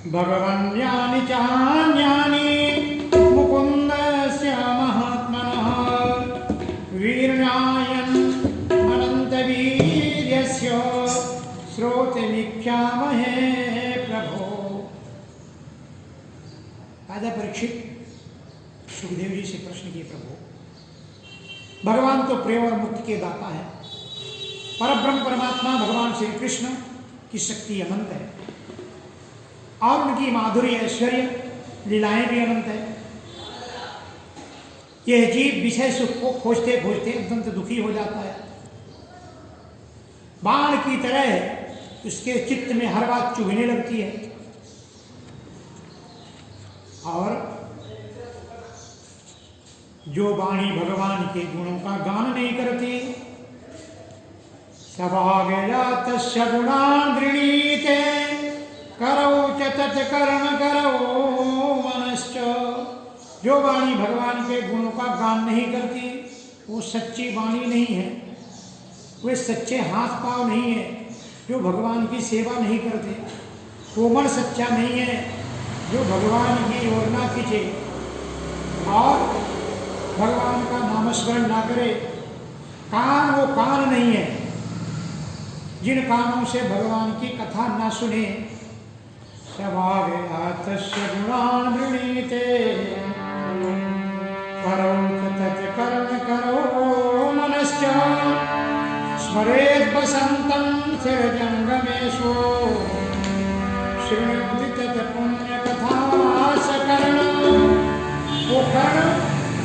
भगवन्यानि चान्यानि मुकुन्दस्य महात्मनः वीर्यायन् अनन्तवीर्यस्य श्रोतमीक्षामहे प्रभो। राजा परीक्षित सुखदेव जी से प्रश्न किए, प्रभु भगवान तो प्रेम और मुक्ति के दाता है, परब्रह्म परमात्मा भगवान श्री कृष्ण की शक्ति अनंत है और उनकी माधुर्य ऐश्वर्य लीलाएं भी अनंत है। यह जीव विषय सुख को खोजते खोजते अत्यंत दुखी हो जाता है। बाण की तरह उसके चित्त में हर बात चुभने लगती है और जो वाणी भगवान के गुणों का गान नहीं करती, सभागजातस्य गुणान् गृणीते करौ च तत्कर्म करौ मनश्च। जो वाणी भगवान के गुणों का गान नहीं करती वो सच्ची वाणी नहीं है, वे सच्चे हाथ पांव नहीं है। जो भगवान की सेवा नहीं करते, कोमल सच्चा नहीं है जो भगवान की ओर ना खींचे और भगवान का नामस्मरण ना करे। कान वो कान नहीं है जिन कानों से भगवान की कथा ना सुने। सभागजातस्य गुणान् गृणीते करौ तत्कर्म करौ मनश्च स्मरेत् वसन्तं चिरजङ्गमेषु शृणोति तत् पुण्यकथासकर्ण। वो कर्ण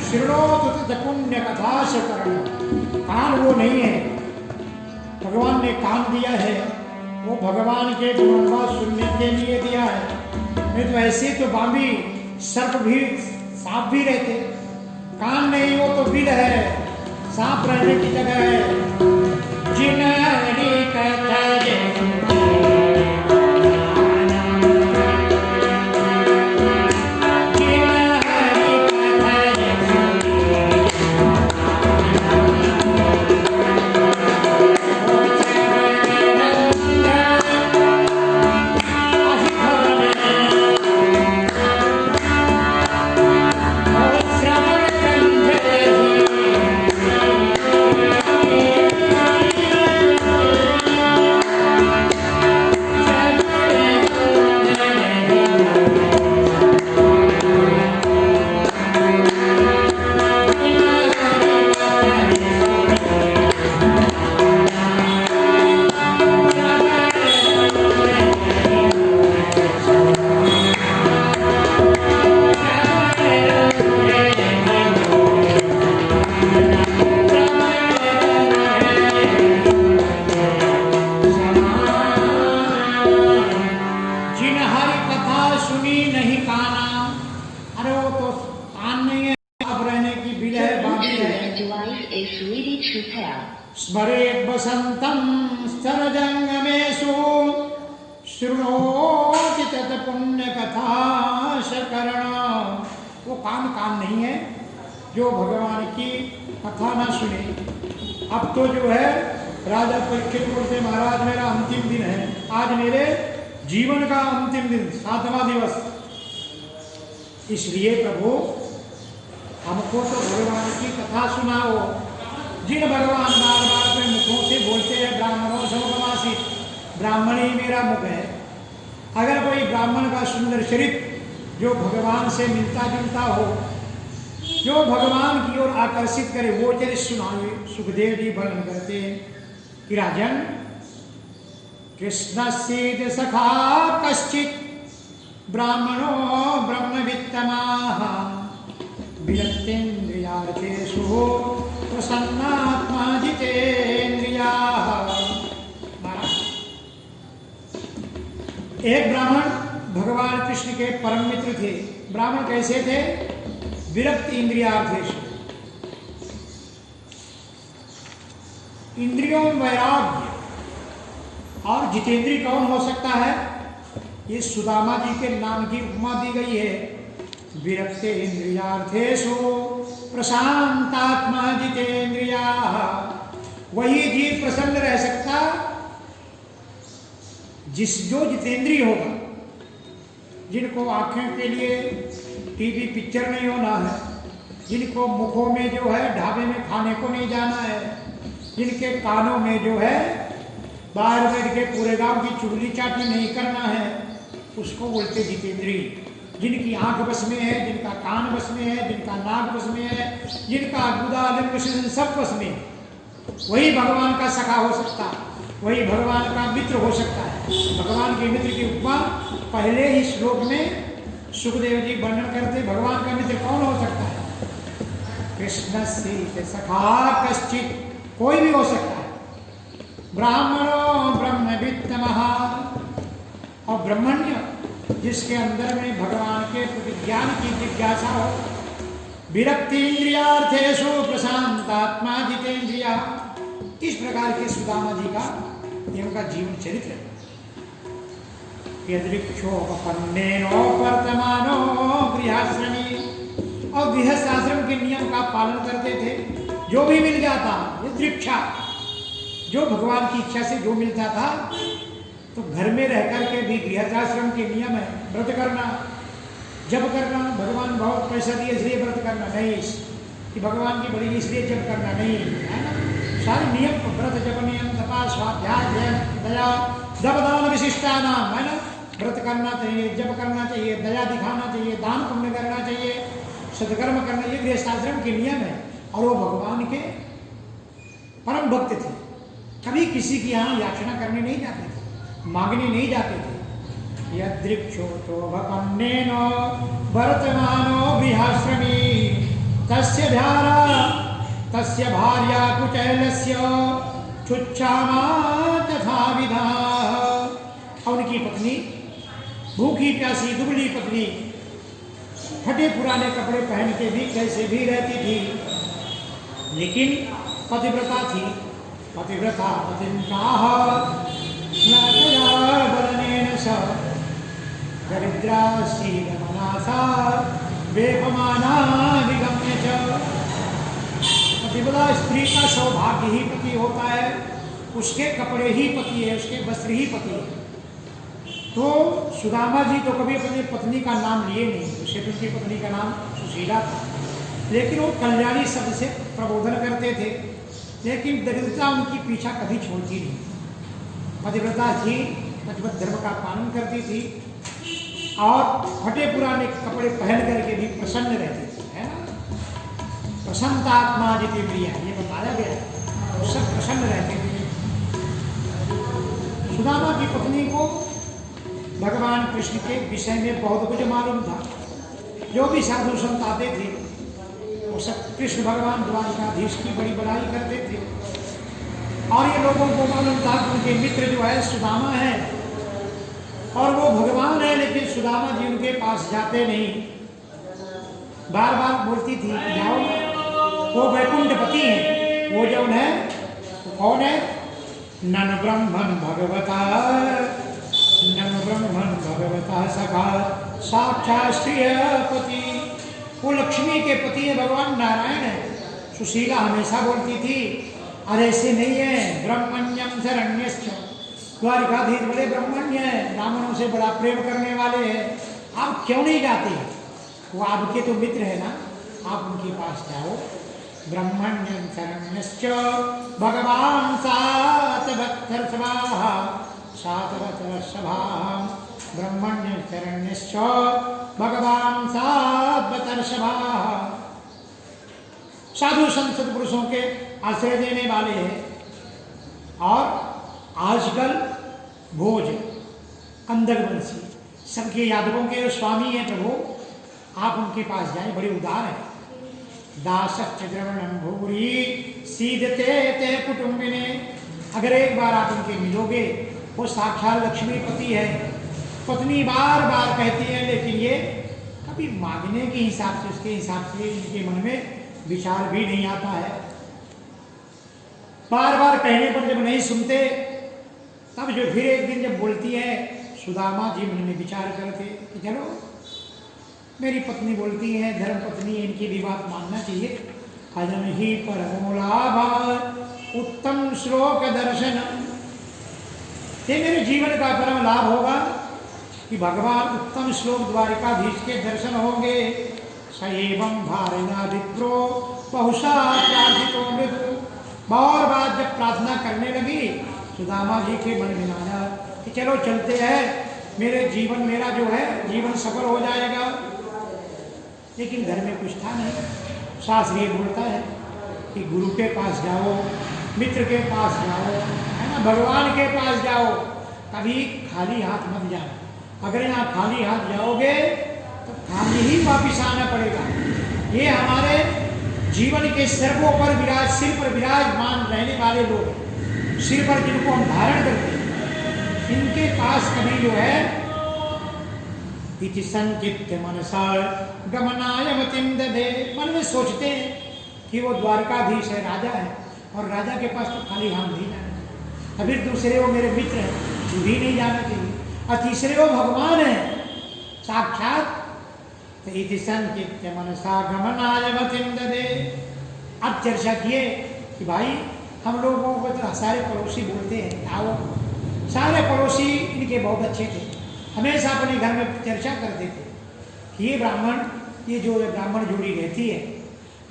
शृणोति तत् पुण्यकथासकर्ण। कान वो नहीं है, भगवान ने कान दिया है वो भगवान के गुणगान सुनने के लिए दिया है। नहीं तो ऐसे तो बांबी सर्प भी सांप भी रहते, कान नहीं वो तो बिल है, सांप रहने की जगह है। जिनहरी कथा स्मरेत् वसन्तं स्तरजङ्गमेषु शृणोति तत् पुण्यकथासकर्ण। वो कान नहीं है जो भगवान की कथा ना सुने। अब तो जो है राजा परीक्षित बोलते, महाराज मेरा अंतिम दिन है, आज मेरे जीवन का अंतिम दिन, 7वां दिवस। इसलिए प्रभु हमको तो भगवान की कथा सुनाओ। जिन भगवान बार बार अपने मुखों से बोलते हैं ब्राह्मणों समवासी, ब्राह्मण ही मेरा मुख है। अगर कोई ब्राह्मण का सुंदर चरित्र जो भगवान से मिलता जुलता हो, जो भगवान की ओर आकर्षित करे, वो चरित्र सुनाए। सुखदेव जी वर्णन करते हैं कि राजन कृष्णस्य सखा कश्चित् ब्राह्मणो ब्रह्मवित्तमाः विरक्तेन्द्रियार्थेषु प्रसन्नात्मा जितेन्द्रियाः। एक ब्राह्मण भगवान कृष्ण के परम मित्र थे। ब्राह्मण कैसे थे? विरक्त इंद्रियार्थेषु, इंद्रियों में वैराग्य। और जितेंद्रिय कौन हो सकता है? ये सुदामा जी के नाम की उपमा दी गई है। विरक्ते इंद्रियार्थेषु प्रशांतात्मा जितेन्द्रियाः। वही जीव प्रसन्न रह सकता जो जितेंद्रिय होगा। जिनको आँखें के लिए टीवी पिक्चर नहीं होना है, जिनको मुखों में जो है ढाबे में खाने को नहीं जाना है, जिनके कानों में जो है बाहर बैठ के पूरे गांव की चुगली चाटी नहीं करना है, उसको बोलते जितेंद्रिय। जिनकी आंख बस में है, जिनका कान बस में है, जिनका नाक बस में है, जिनका गुदा लिंग सब बस में है, वही भगवान का सखा हो सकता है, वही भगवान का मित्र हो सकता है। भगवान के मित्र की उपमा पहले ही श्लोक में सुखदेव जी वर्णन करते। भगवान का मित्र कौन हो सकता है? कृष्ण से सखा कश्चित, कोई भी हो सकता है। ब्राह्मणो ब्रह्मवित्तमः, और ब्रह्मण्य जिसके अंदर में भगवान के प्रति ज्ञान की जिज्ञासा हो। विरक्तीन्द्रियार्थेषु प्रशांतात्मा जितेन्द्रिय, इस प्रकार के सुदामा जी का इनका जीवन चरित्र है। यदृक्षोपन्नेनो वर्तमानो गृहाश्रमी, और गृहस्थ आश्रम के नियम का पालन करते थे। जो भी मिल जाता, यदृक्षा, जो भगवान की इच्छा से जो मिलता था, तो घर में रह करके भी गृहस्थाश्रम के नियम है। व्रत करना, जप करना, भगवान बहुत पैसा दिए इसलिए व्रत करना नहीं, कि भगवान की बड़ी इसलिए जप करना नहीं, है ना। सारे नियम, व्रत जप नियम, तपा स्वाध्याय दया दबदान विशिष्टा नाम, है ना। व्रत करना चाहिए, जप करना चाहिए, दया दिखाना चाहिए, दान पुण्य करना चाहिए, सदकर्म करना, ये गृहस्थाश्रम के नियम है। और वो भगवान के परम भक्त थे, कभी किसी की यहाँ याचना करने नहीं जाते थे, मांगने नहीं जाते थे। यदृक्षोतोभपन्नेनो वर्तमानो गृहाश्रमी, तस्य भार्या कुचैलस्य चुच्छामा तथा विधा। उनकी पत्नी, भूखी प्यासी दुबली पत्नी, फटे पुराने कपड़े पहन के भी कैसे भी रहती थी, लेकिन पतिव्रता थी। पतिव्रता पतिव्राह बलनेन स दरिद्रा शीलमनासा वेपमाना विगम्य च। पतिव्रता स्त्री का सौभाग्य ही पति होता है, उसके कपड़े ही पति है, उसके वस्त्र ही पति है। तो सुदामा जी तो कभी अपनी पत्नी का नाम लिए नहीं, उससे उनकी पत्नी का नाम सुशीला था, लेकिन वो कल्याणी शब्द से प्रबोधन करते थे। लेकिन दरिद्रता उनकी पीछा कभी छोड़ती नहीं। पतिव्रता थी, पतिव्रत धर्म का पालन करती थी, और फटे पुराने कपड़े पहन करके भी प्रसन्न रहती थी, है ना। प्रसन्नात्मा जितेन्द्रिय, ये बताया गया, वो सब प्रसन्न रहते थे। सुदामा की पत्नी को भगवान कृष्ण के विषय में बहुत कुछ मालूम था। जो भी साधु संत आते थे, वो सब कृष्ण भगवान द्वारकाधीश की बड़ी बड़ाई करते थे। और ये लोगों को मालूम था कि उनके मित्र जो है सुदामा है, और वो भगवान है, लेकिन सुदामा जी उनके पास जाते नहीं। बार बार बोलती थी जाओ, वो वैकुंठपति है, वो जो है वो कौन है? नन ब्रह्मन भगवता, नन ब्रह्मन भगवता सखा साक्षात् श्रीपति। वो लक्ष्मी के पति है, भगवान नारायण है। सुशीला हमेशा बोलती थी अरे ऐसे नहीं है, ब्रह्मण्यम शरण्यश्च, द्वारिकाधीश बड़े ब्रह्मण्य है, ब्राह्मणों से बड़ा प्रेम करने वाले हैं, आप क्यों नहीं जाते? वो आपके तो मित्र है ना, आप उनके पास जाओ। ब्रह्मण्यम शरण्यश्च भगवान सातवत्सर्षभा, सातवत्सर्षभा ब्रह्मण्यम शरण्यश्च भगवान सातवत्सर्षभा। साधु संत पुरुषों के आश्रय देने वाले हैं। और आजकल भोज अंदरवंशी सबके यादवों के स्वामी हैं प्रभु, आप उनके पास जाएं, बड़े उदार हैं। दासश्च द्रवणं भूरि सीदते ते कुटुंबिने, अगर एक बार आप उनके मिलोगे, वो साक्षात लक्ष्मीपति है। पत्नी बार बार कहती है, लेकिन ये कभी मांगने के हिसाब से, उसके हिसाब से इनके मन में विचार भी नहीं आता है। बार बार कहने पर जब नहीं सुनते, तब जो फिर एक दिन जब बोलती है, सुदामा जी मन में विचार करते कि चलो मेरी पत्नी बोलती है, धर्म पत्नी, इनकी भी बात मानना चाहिए। अजन ही परमो लाभ उत्तम श्लोक दर्शन, ये मेरे जीवन का परम लाभ होगा कि भगवान उत्तम श्लोक द्वारिकाधीश के दर्शन होंगे। स एवं भारिणा विप्रो बहुशा प्रार्थितो मृदु। और बात जब प्रार्थना करने लगी सुदामा जी के मन में आया कि चलो चलते हैं, मेरा जो है जीवन सफल हो जाएगा। लेकिन घर में कुछ था नहीं। शास्त्र ये बोलता है कि गुरु के पास जाओ, मित्र के पास जाओ, है ना, भगवान के पास जाओ, कभी खाली हाथ मत जाओ। अगर यहाँ खाली हाथ जाओगे तो खाली ही वापिस आना पड़ेगा। ये हमारे जीवन के सर्वोपर सिर पर विराजमान रहने वाले लोग, सिर पर जिनको हम धारण करते हैं, इनके पास कभी जो है इति संचित्य मनसा गमनाय मतिम दधे, मन में सोचते हैं कि वो द्वारकाधीश है, राजा है, और राजा के पास तो खाली हाथ नहीं जाना चाहिए। फिर दूसरे वो मेरे मित्र हैं, वो भी नहीं जाना चाहिए, और तीसरे वो भगवान है साक्षात। तो इति संचित्य मनसा गमनाय मतिम दधे। अब चर्चा किए कि भाई हम लोगों को तो सारे पड़ोसी बोलते हैं, आओ। सारे पड़ोसी इनके बहुत अच्छे थे, हमेशा अपने घर में चर्चा करते थे कि ये जो ब्राह्मण जोड़ी रहती है,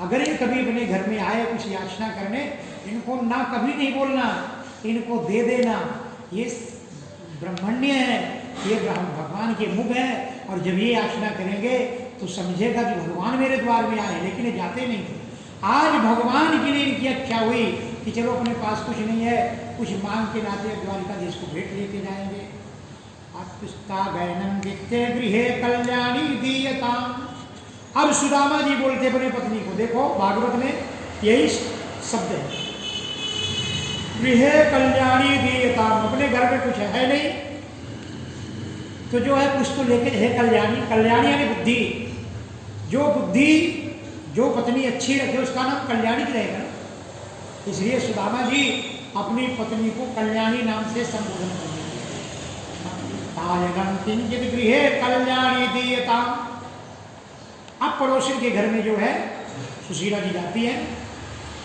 अगर ये कभी अपने घर में आए कुछ याचना करने, इनको ना कभी नहीं बोलना, इनको दे देना, ये ब्राह्मण्य है, ये भगवान के मुख है, और जब ये याचना करेंगे तो समझेगा कि भगवान मेरे द्वार में आए, लेकिन ये जाते नहीं थे। आज भगवान के लिए इनकी इच्छा हुई कि चलो अपने पास कुछ नहीं है, कुछ मांग के नाते द्वारिकाधीश को भेंट लेके जाएंगे। गृहे कल्याणी दीयताम। अब सुदामा जी बोलते अपने पत्नी को, देखो भागवत में यही शब्द है, गृहे कल्याणी दीयताम। अपने घर में कुछ है नहीं तो जो है कुछ तो लेके है कल्याणी। कल्याणी यानी बुद्धि। जो पत्नी अच्छी रखे उसका नाम कल्याणी रहेगा। इसलिए सुदामा जी अपनी पत्नी को कल्याणी नाम से संबोधन करते किंचित गृहे कल्याणी दीयताम। अब पड़ोसी के घर में जो है सुशीला जी जाती है,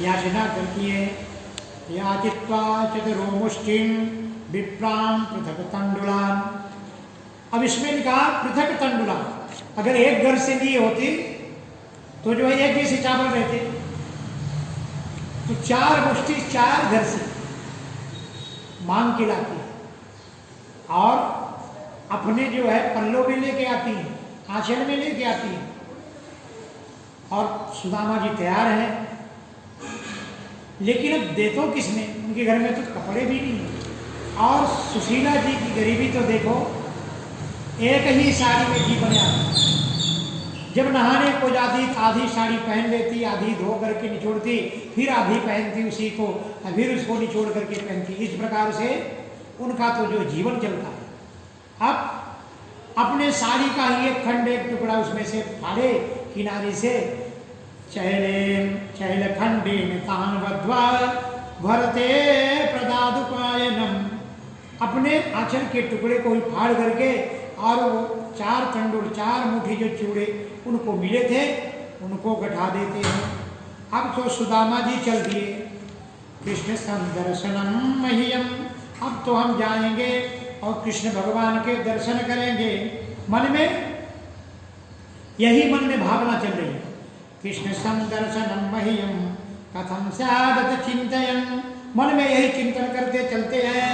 याचना करती है, याचित्वा चतुरो मुष्टिम विप्राम पृथक तंडुलान। अब इसमें कहा पृथक तंडुलान, अगर एक घर से लिए होती तो जो है एक जैसे चावल रहते, तो 4 मुष्टि 4 घर से मांग के लाती है, और अपने जो है पल्लों में लेके आती हैं, आंचल में लेके आती हैं। और सुदामा जी तैयार हैं, लेकिन अब देखो किसने, उनके घर में तो कपड़े भी नहीं है। और सुशीला जी की गरीबी तो देखो, एक ही साड़ी में जी बना। जब नहाने को जाती आधी साड़ी पहन लेती, आधी धो करके निचोड़ती, फिर आधी पहनती उसी को, फिर उसको निचोड़ करके पहनती। इस प्रकार से उनका तो जो जीवन चलता है। अब अपने साड़ी का ही एक खंड, एक टुकड़ा उसमें से फाड़े किनारे से, चैल खंडेन तान वध्वा भरते प्रदादुपायनम। अपने आंचल के टुकड़े को ही फाड़ करके, और वो 4 तंडुल 4 मुट्ठी जो चूड़े उनको मिले थे उनको गठा देते हैं। अब तो सुदामा जी चल दिए, कृष्ण संदर्शनम मह्यम। अब तो हम जाएंगे और कृष्ण भगवान के दर्शन करेंगे। मन में यही मन में भावना चल रही है, कृष्ण संदर्शनम मह्यम कथम स्यादत चिंतयन्। मन में यही चिंतन करते चलते हैं।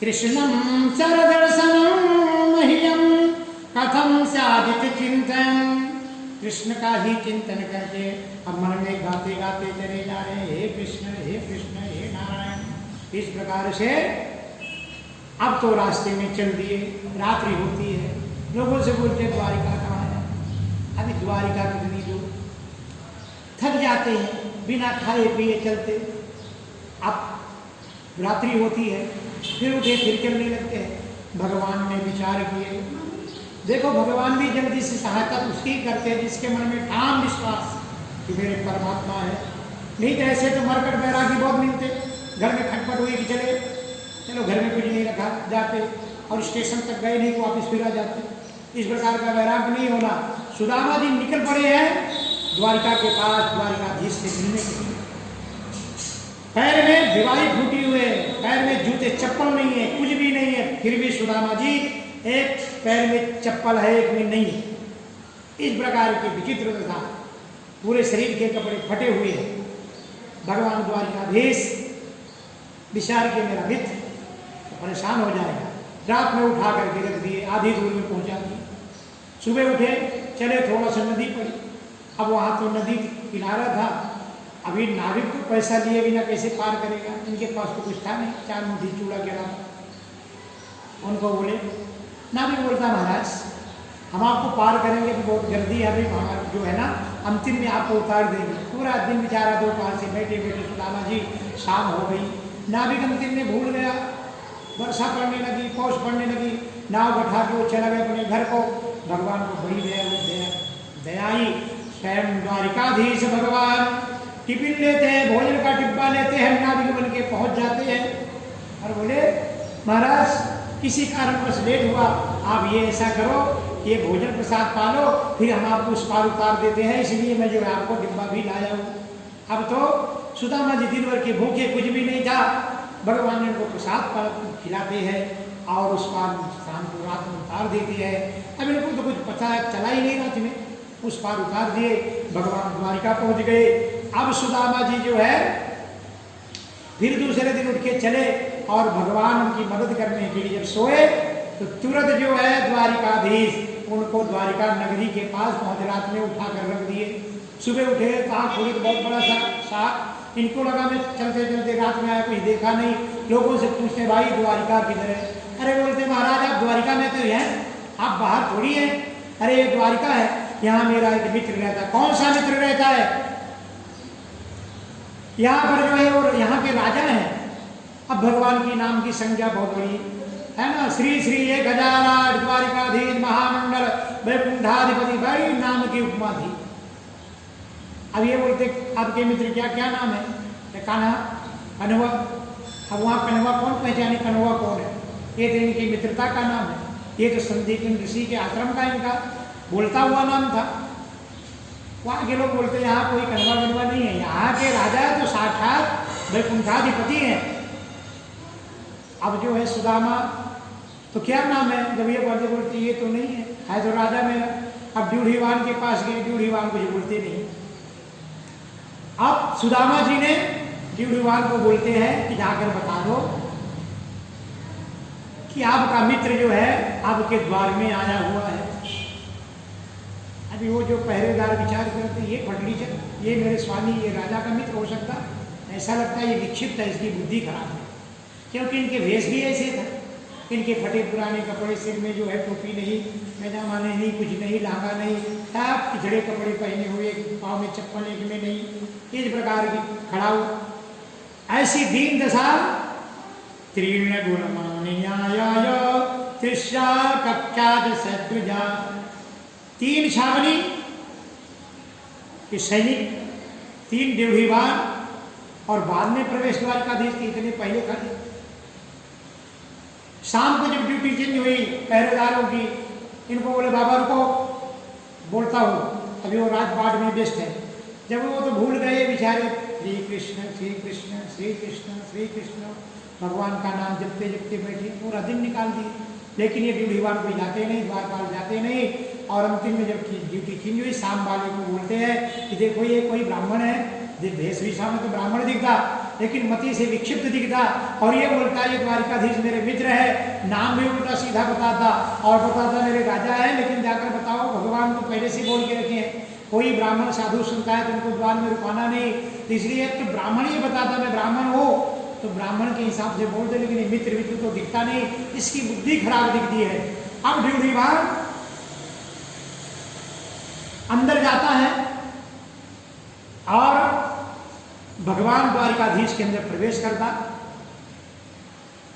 कृष्णं चरदर्शनं मह्यं कथं स्यादिति चिंतन। कृष्ण का ही चिंतन करके अब मन में गाते गाते चले जा रहे हे कृष्ण हे नारायण। इस प्रकार से अब तो रास्ते में चल दिए, रात्रि होती है। लोगों से बोलते द्वारिका कहाँ है? अभी द्वारिका कितनी दूर? थक जाते हैं, बिना खाए पिए चलते। अब रात्रि होती है, फिर उठे, फिर चलने लगते हैं। भगवान ने विचार किए, देखो भगवान भी जल्दी से सहायता उसकी करते हैं जिसके मन में ठाम विश्वास कि मेरे परमात्मा है। नहीं तो ऐसे तो मरकट बैरागी बहुत मिलते, घर में खटपट हुई कि चलो घर में कुछ नहीं रखा, जाते और स्टेशन तक गए नहीं तो वापस फिर आ जाते। इस प्रकार का वैराग्य नहीं होना। सुदामा जी निकल पड़े हैं द्वारिका के पास, द्वारिकाधीश से मिलने के लिए। पैर में दिवाली फूटी हुई है, पैर में जूते चप्पल नहीं है, कुछ भी नहीं है, फिर भी सुदामा जी एक पैर में चप्पल है, एक में नहीं है। इस प्रकार की विचित्र था, पूरे शरीर के कपड़े फटे हुए हैं। भगवान द्वारिकाधीश विचार के मेरा मित्र तो परेशान हो जाएगा, रात में उठा करके रख दिए, आधी दूर में पहुंचा दिए। सुबह उठे, चले, थोड़ा सा नदी पड़ी। अब वहां तो नदी किनारा था, अभी नाविक तो पैसा लिए बिना कैसे पार करेगा? इनके पास तो कुछ था नहीं, 4 मुट्ठी चूड़ा गिरा। उनको बोले, नाविक बोलता महाराज हम आपको पार करेंगे तो बहुत जल्दी है, अभी हमारा जो है ना अंतिम में आपको उतार देंगे। पूरा दिन बेचारा दोपहर से बैठे बैठे सुदामा जी, शाम हो गई, नाविक अंतिम में भूल गया। वर्षा पड़ने लगी, पौष पड़ने लगी, नाव बैठा के वो चला गया अपने घर को। भगवान को बड़ी दया आई। स्वयं द्वारिकाधीश भगवान टिफिन लेते हैं, भोजन का डिब्बा लेते हैं, नाविक बन के पहुंच जाते हैं और बोले महाराज किसी कारणवश लेट हुआ, आप ये ऐसा करो, ये भोजन प्रसाद पालो, फिर हम आपको उस पार उतार देते हैं, इसलिए मैं जो है आपको डिब्बा भी लाया हूँ। अब तो सुदामा जी दिन भर के भूखे, कुछ भी नहीं था, भगवान ने उनको प्रसाद खिलाते हैं और उस पार शाम को रात में उतार देते हैं। अब इनको तो कुछ पता चला ही नहीं रात में, उस पार उतार दिए, भगवान द्वारिका पहुँच गए। अब सुदामा जी जो है फिर दूसरे दिन उठ के चले और भगवान उनकी मदद करने के लिए जब सोए तो तुरंत जो है द्वारिकाधीश उनको द्वारिका नगरी के पास पहुंच, रात में उठा कर रख दिए। सुबह उठे तो आँख खुली तो बहुत बड़ा सा इनको लगा मैं चलते चलते रात में आया, कुछ देखा नहीं। लोगों से पूछते भाई द्वारिका किधर है? अरे बोलते महाराज आप द्वारिका में तो हैं, आप बाहर थोड़ी हैं। अरे ये द्वारिका है, यहाँ मेरा एक मित्र रहता है। कौन सा मित्र रहता है? यहाँ पर जो है और यहाँ के राजा हैं। अब भगवान की नाम की संख्या बहुत बड़ी है ना, श्री श्री 1008 द्वारिकाधीश महामंडल वैकुंठाधिपति, बड़ी नाम की उपमा थी। अब ये बोलते आपके मित्र क्या क्या नाम है? कान्हा, कन्हवा। अब वहाँ कन्हवा कौन पहचाने कन्हवा कौन है? ये तो इनकी मित्रता का नाम है, ये तो संदीपन ऋषि के आश्रम का इनका बोलता हुआ नाम था। वहाँ के लोग बोलते यहाँ कोई कन्हवा कन्हवा नहीं है, यहाँ के राजा तो साक्षात वैकुंठाधिपति हैं। अब जो है सुदामा तो क्या नाम है? जब ये बोलते ये तो नहीं है तो राजा मेरा। अब ड्यूढ़ीवान के पास गए, ड्यूढ़ीवान कुछ बोलते नहीं। अब सुदामा जी ने ड्यूढ़ीवान को बोलते हैं कि जाकर बता दो कि आपका मित्र जो है आपके द्वार में आया हुआ है। अभी वो जो पहरेदार विचार करते ये फटलीचर, ये मेरे स्वामी, ये राजा का मित्र हो सकता, ऐसा लगता है ये विक्षिप्त है, इसकी बुद्धि खराब है। क्योंकि इनके वेश भी ऐसे था, इनके फटे पुराने कपड़े, सिर में जो है टोपी नहीं, पैजामा नहीं, कुछ नहीं, लहंगा नहीं, सब पिछड़े कपड़े पहने हुए, पाँव में चप्पल एक में नहीं, इस प्रकार की खड़ा हुआ। ऐसी दीन दशा तीर्ण गुणमान्याय तृष्णा कक्षाद सद्विजा। 3 छावनी के सैनिक, 3 ड्यूढ़ीवान और बाद में प्रवेश द्वारिकाधीश के इतने पहले खड़े। शाम को जब ड्यूटी चेंज हुई पहरेदारों की, इनको बोले बाबा रुको, बोलता हूँ, अभी वो राजपाट में व्यस्त है। जब वो तो भूल गए बेचारे, श्री कृष्ण श्री कृष्ण श्री कृष्ण श्री कृष्ण, भगवान का नाम जपते जपते बैठे, पूरा दिन निकाल दिए। लेकिन ये ड्यूढ़ीवान कोई जाते नहीं, द्वारपाल जाते नहीं। और अंतिम में जब ड्यूटी चेंज हुई, शाम वाले को बोलते हैं कि देखो ये कोई ब्राह्मण है, वेशभूषा में तो ब्राह्मण दिखता, लेकिन मति से विक्षिप्त दिखता और ये बोलता ये द्वारिकाधीश मेरे मित्र है, नाम भी उल्टा सीधा बताता और बताता मेरे राजा है, लेकिन जाकर बताओ भगवान को पहले से बोल के रखे हैं, कोई ब्राह्मण साधु सुनता है तो उनको द्वार में रुकाना नहीं, तो इसलिए तो ब्राह्मण ही बताता मैं ब्राह्मण हूँ तो ब्राह्मण के हिसाब से बोल दे, लेकिन मित्र मित्र तो दिखता नहीं, इसकी बुद्धि खराब दिखती है। अब ड्यूढ़ीवान अंदर जाता है और भगवान द्वारिकाधीश के अंदर प्रवेश करता।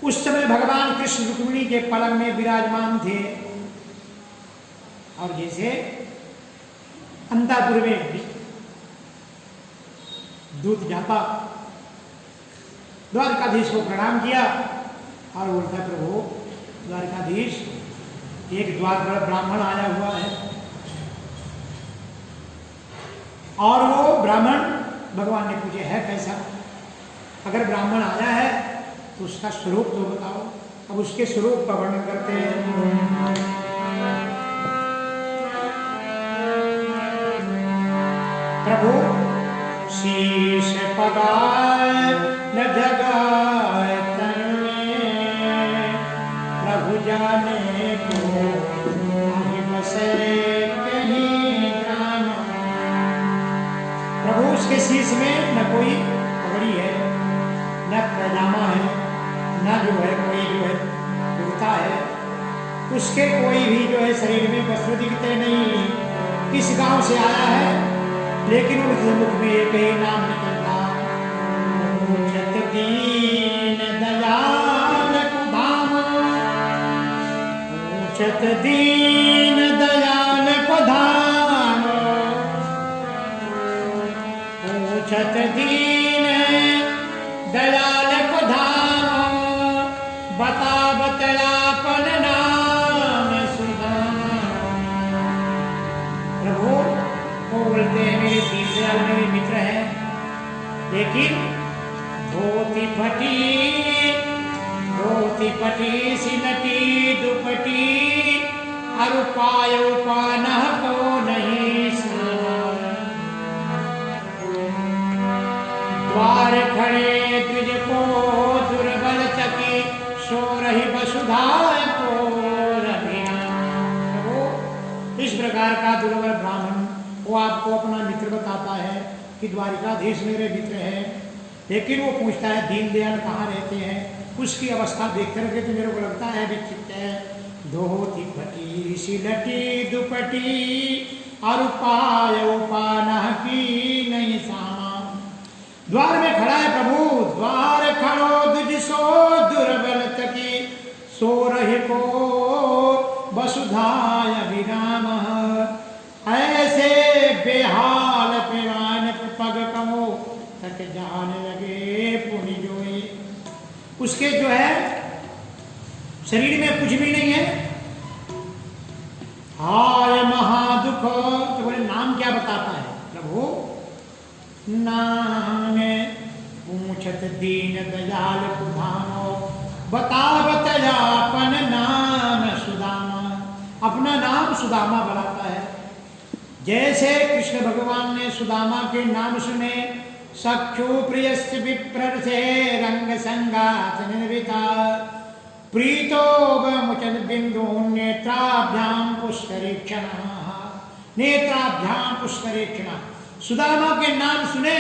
उस समय भगवान कृष्ण रुक्मिणी के पलंग में विराजमान थे और जैसे अंतापुर में दूत जाता, द्वारकाधीश को प्रणाम किया और बोलता प्रभु द्वारकाधीश एक द्वार पर ब्राह्मण आया हुआ है और वो ब्राह्मण भगवान ने पूछे है कैसा, अगर ब्राह्मण आया है तो उसका स्वरूप तो बताओ। अब उसके स्वरूप का वर्णन करते हैं। प्रभु शीश पगाए न जगाए तन में, प्रभु जाने को बसे कहीं ग्राम। प्रभु उसके शीश में न कोई पगड़ी है, न पैजामा है, न जो है कोई जो है कुर्ता है, उसके कोई भी जो है शरीर में वस्त्र दिखते नहीं। किस गांव से आया है लेकिन उसके मुख में एक ही नाम निकलता, पूछत दीन दयाल को धाम, पूछत दीन दयाल को धाम, पूछत दीन दयाल को धाम, बता बतलापन नाम सुधाम। प्रभु वो बोलते हैं मेरे दीनदयाल मेरे मित्र हैं, लेकिन धोती फटी सिलटी दुपटी और पायो पाना को नहीं समान। द्वार खड़े तुझको दुर्बल चकी, सो रही वसुधा को रविना। इस प्रकार का दुर्बल ब्राह्मण वो आपको अपना मित्र बताता है कि द्वारिकाधीश मेरे मित्र हैं, लेकिन वो पूछता है दीनदयाल कहाँ रहते हैं। उसकी अवस्था देख करके तो मेरे को लगता है विचित्र है। धोती फटी सिलटी दुपटी और पायो पाना की नहीं सामान। द्वार में खड़ा है प्रभु, द्वार खड़ो दुज सो दुर्बल तकी, सो रही को वसुधाय विराम। ऐसे बेहाल पिरान पग कमो तक जाने लगे पुनि जोई। उसके जो है शरीर में कुछ भी नहीं है, हाय महादुख। तो बोले नाम क्या बताता है प्रभु, नाम पूछत दीन दयाल कुधानो, बता बतलापन नाम सुदामा। अपना नाम सुदामा बनाता है। जैसे कृष्ण भगवान ने सुदामा के नाम सुने, सख्यु प्रियस्य विप्रसे रंग संगात निर्विता, प्रीतो मुचन बिंदु नेत्राभ्याम पुष्करेक्षण, नेत्राभ्याम पुष्करेक्षण। सुदामा के नाम सुने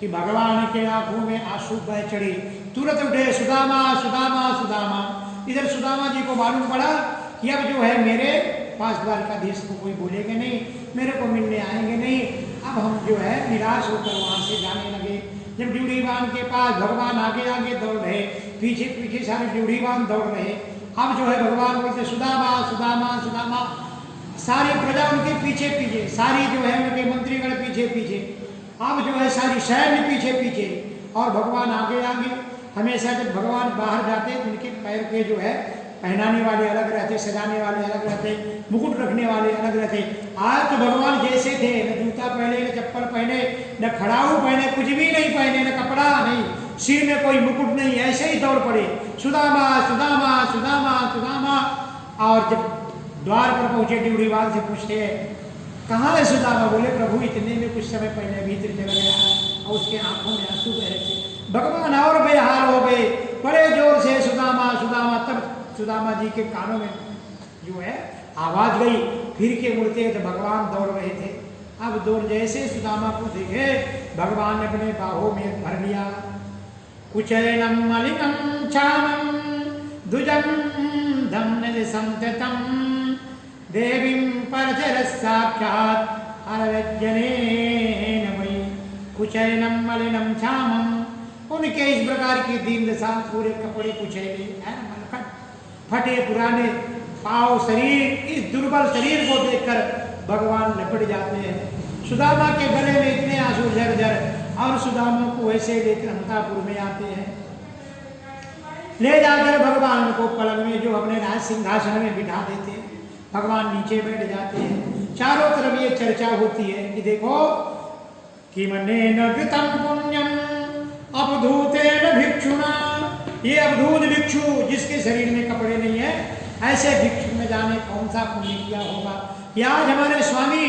कि भगवान के आंखों में आंसू बह चढ़े, तुरंत उठे सुदामा सुदामा सुदामा। इधर सुदामा जी को मालूम पड़ा कि अब जो है मेरे पास द्वारकाधीश को कोई बोलेगा नहीं, मेरे को मिलने आएंगे नहीं। अब हम जो है निराश होकर वहाँ से जाने लगे। जब ड्यूढ़ीवान के पास भगवान आगे आगे दौड़ रहे, पीछे पीछे सारे ड्यूढ़ीवान दौड़ रहे। अब जो है भगवान बोलते सुदामा सुदामा सुदामा, सारी प्रजा उनके पीछे पीछे, सारी जो है उनके मंत्रीगण पीछे पीछे, अब जो है सारी सैन्य पीछे पीछे और भगवान आगे आगे। हमेशा जब भगवान बाहर जाते तो उनके पैर के जो है पहनाने वाले अलग रहते, सजाने वाले अलग रहते, मुकुट रखने वाले अलग रहते। आज तो भगवान जैसे थे, न जूता पहने, न चप्पल पहने, न खड़ाऊ पहने, कुछ भी नहीं पहने, न कपड़ा नहीं, सिर में कोई मुकुट नहीं, ऐसे ही दौड़ पड़े सुदामा सुदामा सुदामा सुदामा। और जब द्वार पर पहुंचे ड्यूढ़ीवाल से पूछते हैं कहाँ है सुदामा। बोले प्रभु इतने में कुछ समय पहले भीतर चला गया। और उसके आंखों में आंसू बह रहे थे। भगवान और बेहाल हो गए, बड़े जोर से सुदामा सुदामा, तब सुदामा जी के कानों में जो है आवाज गई, फिर के मुड़ते तो भगवान दौड़ रहे थे। अब दौड़ जैसे सुदामा को देखे, भगवान ने अपने बाहों में भर लिया। कुचैनम मलिनम चानम दुजम धम्न संततम देवीं परचर साक्षात् अरवज्जनेन वै कुचैनम मलिनम छामम। उनके इस प्रकार की दीन दशा, पूरे कपड़े कुचैले है ना, मलखट फटे पुराने पाँव, शरीर, इस दुर्बल शरीर को देखकर भगवान लपट जाते हैं। सुदामा के गले में इतने आंसू झरझर, और सुदामा को ऐसे लेकर अंतापुर में आते हैं। ले जाकर भगवान को पलंग में, जो अपने राज सिंहासन में बिठा देते हैं, भगवान नीचे बैठ जाते हैं। चारों तरफ ये चर्चा होती है कि देखो कि मनेन कृतं पुण्यम अवधूतेन भिक्षुना, ये अवधूत भिक्षु जिसके शरीर में कपड़े नहीं है, ऐसे भिक्षु में जाने कौन सा पुण्य किया होगा। या आज हमारे स्वामी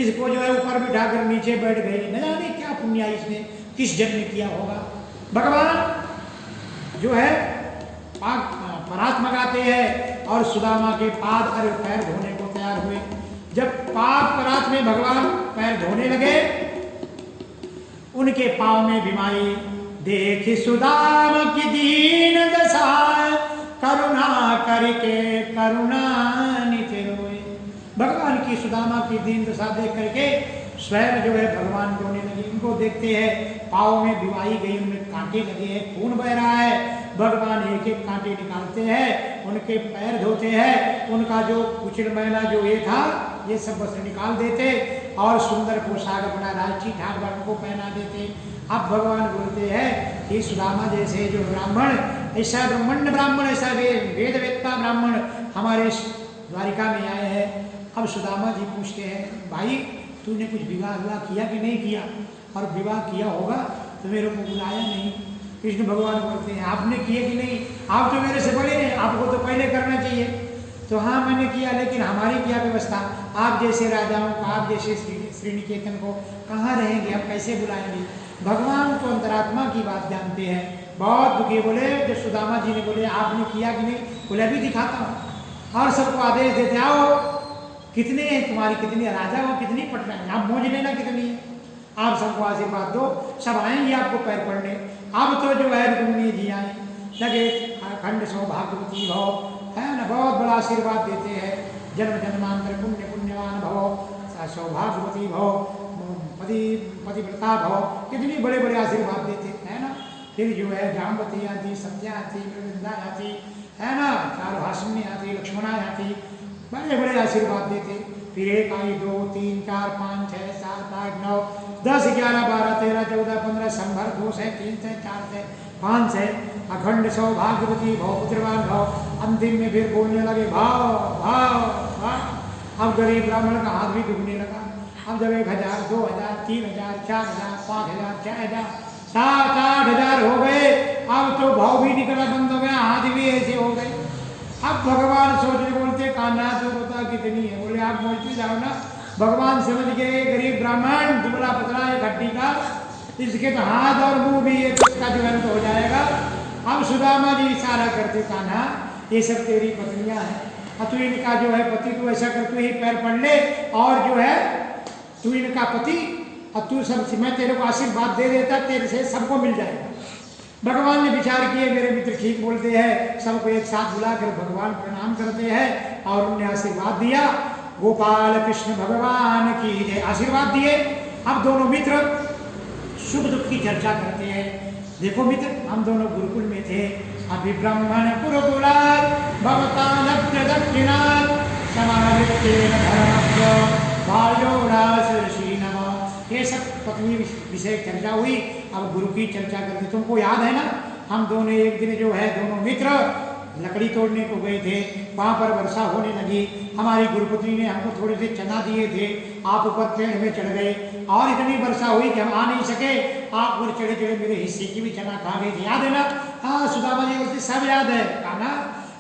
इसको जो है ऊपर बिठाकर नीचे बैठ गए, न जाने क्या पुण्य इसने किस जन्म किया होगा। भगवान जो है परात मंगाते हैं और सुदामा के पाद और पैर धोने को तैयार हुए। जब पाद परात में भगवान पैर धोने लगे, उनके पांव में बीमारी देख सुदामा की दीन दशा, करुणा करके करुणान्वित रोए। भगवान की सुदामा की दीन दशा देख करके स्वयं जो है भगवान रोने लगे। इनको देखते हैं पाँव में बीमारी गई, उनमें कांटे लगे हैं, खून बह रहा है। भगवान एक एक कांटे निकालते हैं, उनके पैर धोते हैं, उनका जो कुचल मैला जो ये था ये सब वस्त्र निकाल देते और सुंदर पोशाक अपना राजची ठाकुर को पहना देते। अब भगवान बोलते हैं कि सुदामा जैसे जो ब्राह्मण, ऐसा ब्रह्मण्य ब्राह्मण, ऐसा वेद वेदता ब्राह्मण हमारे द्वारिका में आए हैं। अब सुदामा जी पूछते हैं, भाई तूने कुछ विवाह किया कि नहीं किया, और विवाह किया होगा तो मेरे को बुलाया नहीं। कृष्ण भगवान बोलते हैं, आपने किए कि नहीं, आप तो मेरे से बड़े हैं, आपको तो पहले करना चाहिए। तो हाँ मैंने किया, लेकिन हमारी क्या व्यवस्था, आप जैसे राजाओं को, आप जैसे श्रीनिकेतन को कहाँ रहेंगे, आप कैसे बुलाएंगे। भगवान तो अंतरात्मा की बात जानते हैं। बहुत दुखी बोले, जब सुदामा जी ने बोले आपने किया कि नहीं, बोले अभी दिखाता हूँ। और सबको आदेश देते, आओ कितने हैं तुम्हारी, कितनी राजा हो, कितनी पटना है, आप मौज लेना कितनी है, आप सबको आशीर्वाद दो। सब आएंगे आपको पैर पड़ने। अब तो जो है रुक्मिणी जी आए, लगे अखंड सौभाग्यवती भव, है ना, बहुत बड़ा आशीर्वाद देते हैं। जन्म जन्मांतर पुण्य पुण्यवान भव, सौभाग्यवती भव, पतिव्रता भव, कितनी बड़े बड़े आशीर्वाद देते है ना। फिर जो है जाम्बती आती, सत्या आती, वृंदा आती, है ना, चार भाषणी आती, लक्ष्मणा आती, बड़े बड़े आशीर्वाद देते। फिर 1 आई 2 3 4 5 6 7 8 9 10 11 12 13 14 15 संभर 2 से 3 से 4 से 5 से अखंड सौभाग्यवती भव, पुत्रवान भव। अंतिम में फिर बोलने लगे भाव भाव भाव। अब गरीब ब्राह्मण का हाथ भी दुखने लगा। अब जब 1000 2000 3000 4000 5000 6000 7 8 हजार हो गए, अब तो भाव भी निकलना बंद हो गया, हाथ भी ऐसे हो गए। अब भगवान सोचने बोलते, कान्हा तो बता कितनी है, बोले आप पहुंचते जाओ ना। भगवान समझ गए गरीब ब्राह्मण दुबला पतला एक हड्डी का, इसके तो हाथ और मुंह भी ये इसका जो अंत हो जाएगा। अब सुदामा जी इशारा करते, कान्हा ये सब तेरी पत्नियां हैं, अब तू इनका जो है पति, तू ऐसा कर, तू ही पैर पड़ ले और जो है तू इनका पति, और तू सब, मैं तेरे को आशीर्वाद दे देता, तेरे से सबको मिल जाएगा। भगवान ने विचार किए, मेरे मित्र ठीक बोलते हैं, सबको एक साथ बुलाकर भगवान प्रणाम करते हैं और उन्हें आशीर्वाद दिया। गोपाल कृष्ण भगवान की जय, आशीर्वाद दिए। अब दोनों मित्र सुख दुख की चर्चा करते हैं। देखो मित्र, हम दोनों गुरुकुल में थे, अभी ब्राह्मण गुरुकुलात् भवता लब्ध दक्षिणात् समावित्तेन धर्मस्य भार्योरासर्षि नमः। ये सब पत्नी विषय चर्चा हुई। अब गुरु की चर्चा करते, तुमको याद है ना, हम दोनों एक दिन जो है दोनों मित्र लकड़ी तोड़ने को गए थे, वहाँ पर वर्षा होने लगी। हमारी गुरुपत्नी ने हमको थोड़े से चना दिए थे, आप ऊपर पेड़ में चढ़ गए और इतनी वर्षा हुई कि हम आ नहीं सके। आप ऊपर चढ़े चढ़े मेरे हिस्से की भी चना खा गई थी, याद है ना। हाँ सुदामा जी बोलते, सब याद है। कहा ना,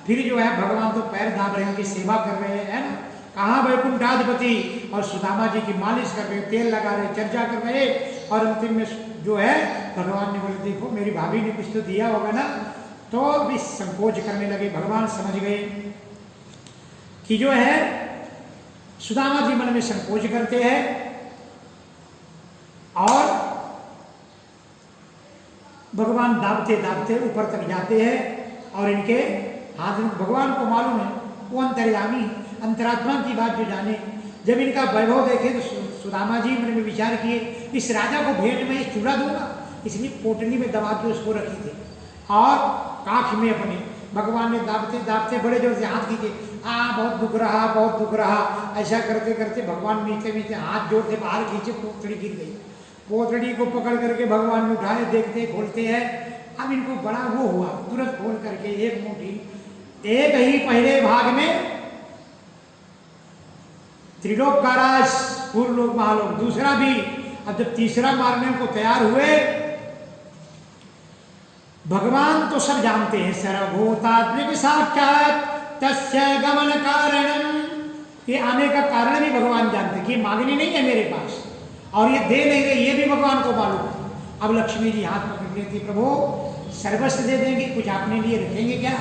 फिर जो है भगवान तो पैर दाब रहे हैं, उनकी सेवा कर रहे हैं ना, कहाँ वैकुंठाधिपति, और सुदामा जी की मालिश कर रहे, तेल लगा रहे, चर्चा कर रहे, और अंतिम में जो है भगवान ने बोले देखो मेरी भाभी ने कुछ तो दिया होगा ना, तो भी संकोच करने लगे। भगवान समझ गए कि जो है सुदामा जी मन में संकोच करते हैं और भगवान दाबते दाबते ऊपर तक जाते हैं और इनके हाथ में, भगवान को मालूम है वो अंतर्यामी अंतरात्मा की बात जो जाने। जब इनका वैभव देखे तो सुदामा जी मन में विचार किए इस राजा को भेंट में ये चूड़ा दूंगा, इसलिए पोटली में दबा के उसको रखी थे और काख में अपने भगवान ने दाबते दाबते बड़े जोर से हाथ खींचे, बहुत दुख रहा बहुत दुख रहा। ऐसा करते करते भगवान मीठे मीठे हाथ जोड़ से बाहर खींचे, पोतड़ी गिर गई। पोतड़ी को पकड़ करके भगवान ने उठाए, देखते खोलते हैं। अब इनको बड़ा वो हुआ, तुरंत खोल करके एक मुट्ठी, एक ही पहले भाग में त्रिलोक का राज, पूर्व लोक महालोक, दूसरा भी। अब जब तीसरा मारने को तैयार हुए, भगवान तो सब जानते हैं, सर्वभूतात्मिक साक्षात तस्य गमन कारणम, ये आने का कारण भी भगवान जानते कि मांगनी नहीं है मेरे पास और ये दे नहीं रहे, ये भी भगवान को मालूम है। अब लक्ष्मी जी हाथ पकड़ लेती, प्रभु सर्वस्व दे देंगे, कुछ आपने लिए रखेंगे क्या?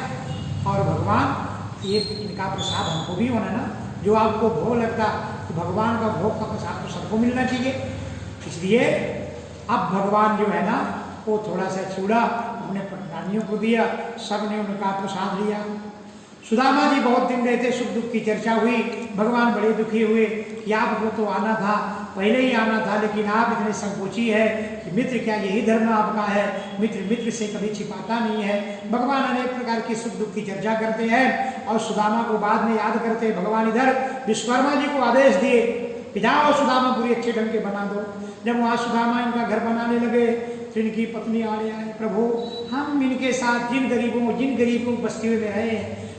और भगवान ये इनका प्रसाद हमको भी होना ना, जो आपको भोग लगता तो भगवान का भोग का प्रसाद तो सबको मिलना चाहिए। इसलिए अब भगवान जो है ना वो थोड़ा सा चूड़ा अपने प्राणियों को दिया, सबने उनका प्रसाद लिया। सुदामा जी बहुत दिन रहते, सुख दुख की चर्चा हुई, भगवान बड़े दुखी हुए कि आपको तो आना था, पहले ही आना था, लेकिन आप इतने संकोची है कि मित्र क्या यही धर्म आपका है, मित्र मित्र से कभी छिपाता नहीं है। भगवान अनेक प्रकार की सुख दुख की चर्चा करते हैं और सुदामा को बाद में याद करते। भगवान इधर विश्वकर्मा जी को आदेश दिए कि जाओ सुदामापुरी अच्छे ढंग के बना दो। जब वहाँ सुदामा इनका घर बनाने लगे तो इनकी पत्नी आने आए, प्रभु हम इनके साथ जिन गरीबों बस्ती में रहे,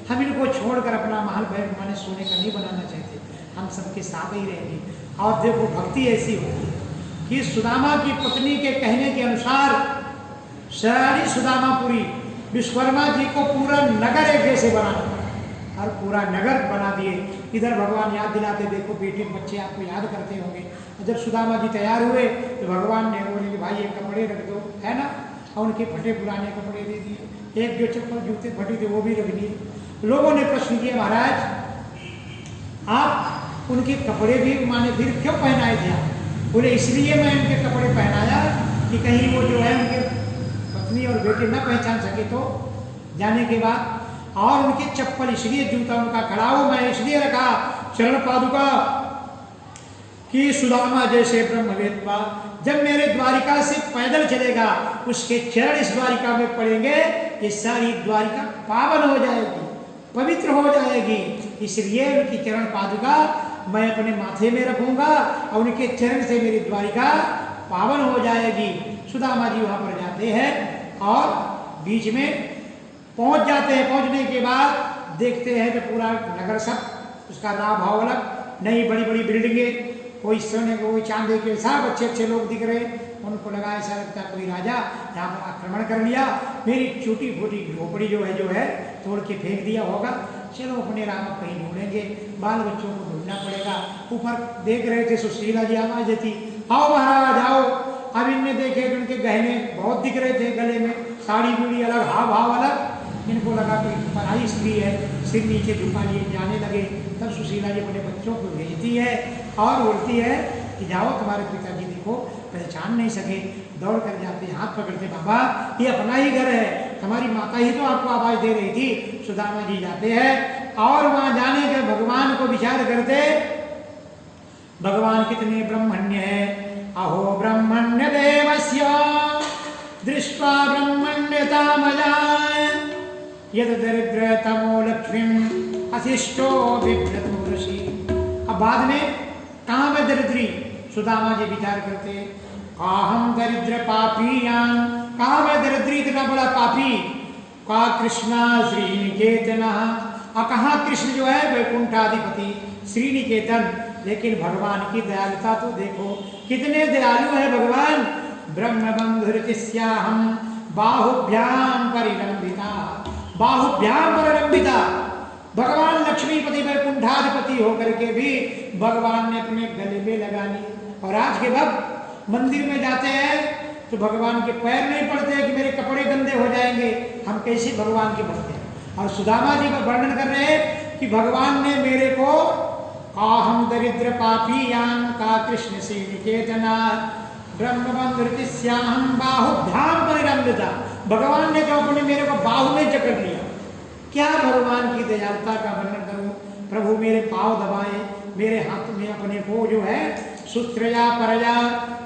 हम इनको छोड़कर अपना महल माने सोने का नहीं बनाना चाहते, हम सबके साथ ही रहेंगे। और देखो भक्ति ऐसी होती है कि सुदामा की पत्नी के कहने के अनुसार सारी सुदामापुरी विश्वकर्मा जी को पूरा नगर एक जैसे बनाना पड़ा और पूरा नगर बना दिए। इधर भगवान याद दिलाते, देखो बेटे बच्चे आपको याद करते होंगे। जब सुदामा जी तैयार हुए तो भगवान ने बोले कि भाई ये कपड़े रख दो, है ना, और उनके फटे पुराने कपड़े दे दिए। एक जो चप्पल जूते फटे थे वो भी रख दिए। लोगों ने प्रश्न किया, महाराज आप उनके कपड़े भी माने फिर क्यों पहनाए थे? बोले इसलिए मैं उनके कपड़े पहनाया कि कहीं वो जो है उनके पत्नी और बेटे न पहचान सके तो जाने के बाद। और उनके चप्पल इसलिए, जूता उनका खड़ाऊ मैं इसलिए रखा चरण पादुका कि सुदामा जैसे ब्रह्मवेत्ता जब मेरे द्वारिका से पैदल चलेगा उसके चरण इस द्वारिका में पड़ेंगे, ये सारी द्वारिका पावन हो जाएगी, पवित्र हो जाएगी। इसलिए उनकी चरण पादुका मैं अपने माथे में रखूंगा और उनके चरण से मेरी द्वारिका पावन हो जाएगी। सुदामा जी वहां पर जाते हैं और बीच में पहुंच जाते हैं। पहुंचने के बाद देखते हैं कि पूरा नगर सब उसका नाम भाव अलग, नई बड़ी बड़ी बिल्डिंगें, कोई सोने के कोई चांदी के, सब अच्छे अच्छे लोग दिख रहे। उनको लगा ऐसा लगता कोई राजा यहाँ पर आक्रमण कर लिया, मेरी छोटी छोटी झोपड़ी जो है तोड़ के फेंक दिया होगा। चलो अपने राम कहीं ढूंढेंगे, बाल बच्चों को ढूंढना पड़ेगा। ऊपर देख रहे थे सुशीला जी आवाज देती, आओ महाराज आओ। अब इनने देखे कि उनके गहने बहुत दिख रहे थे, गले में साड़ी बीड़ी अलग, हाव भाव अलग। इनको लगा कि पराई स्त्री है, सिर नीचे झुका लिए जाने लगे। तब सुशीला जी अपने बच्चों को भेजती है और बोलती है कि जाओ तुम्हारे पिताजी देखो पहचान नहीं सके। दौड़ कर जाते, हाथ पकड़ते, बाबा ये अपना ही घर है, हमारी माता ही तो आपको आवाज दे रही थी। सुदामा जी जाते हैं और वहां जाने के भगवान को विचार करते, भगवान कितने ब्रह्मण्य है। अहो ब्रह्मण्य देवस्य दृष्ट्वा ब्रह्मण्यतामजाय यद दरिद्र तमो लक्ष्मीम अशिष्टो बिभ्रतो ऋषि। अब बाद में कहाँ मैं दरिद्री, सुदामा जी विचार करते, हम दरिद्र पापीयान, कहाँ मैं दरिद्री इतना बड़ा पापी, का कृष्णा श्रीनिकेतन, कहाँ कृष्ण जो है वैकुंठाधिपति श्रीनिकेतन। लेकिन भगवान की दयालुता तो देखो, कितने दयालु है भगवान। ब्रह्म बंधुरितिस्याहम बाहुभ्याम परिरंभिता, बाहुभ्याम परिरंभिता। भगवान लक्ष्मीपति वैकुंठाधिपति होकर के भी भगवान ने अपने गले में लगा ली। और आज के वक्त मंदिर में जाते हैं तो भगवान के पैर नहीं पड़ते कि मेरे कपड़े गंदे हो जाएंगे, हम कैसे भगवान के भक्त हैं। और सुदामा जी का वर्णन कर रहे हैं कि भगवान ने मेरे को काहम दरिद्र पापी यान का कृष्ण से निकेतना ब्रह्मबंधुश्याम बाहुभ्याम परिरंभिता। भगवान ने तो अपने मेरे को बाहु में जकड़ लिया। क्या भगवान की दयालुता का वर्णन करूं। प्रभु मेरे पांव दबाए, मेरे हाथ में अपने को जो है सुत्रया परया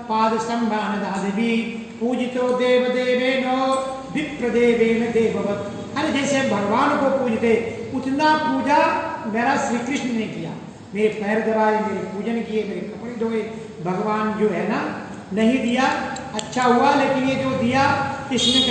पाद संभान दादवी पूजितो देव देवेनो विप्रदेवेन देववत। अरे जैसे भगवान को पूजते उतना पूजा मेरा श्री कृष्ण ने किया। मेरे पैर दबाए, मेरे पूजन किए, मेरे कपड़े धोए। भगवान जो है ना नहीं दिया, अच्छा हुआ, लेकिन ये जो दिया इसमें कहीं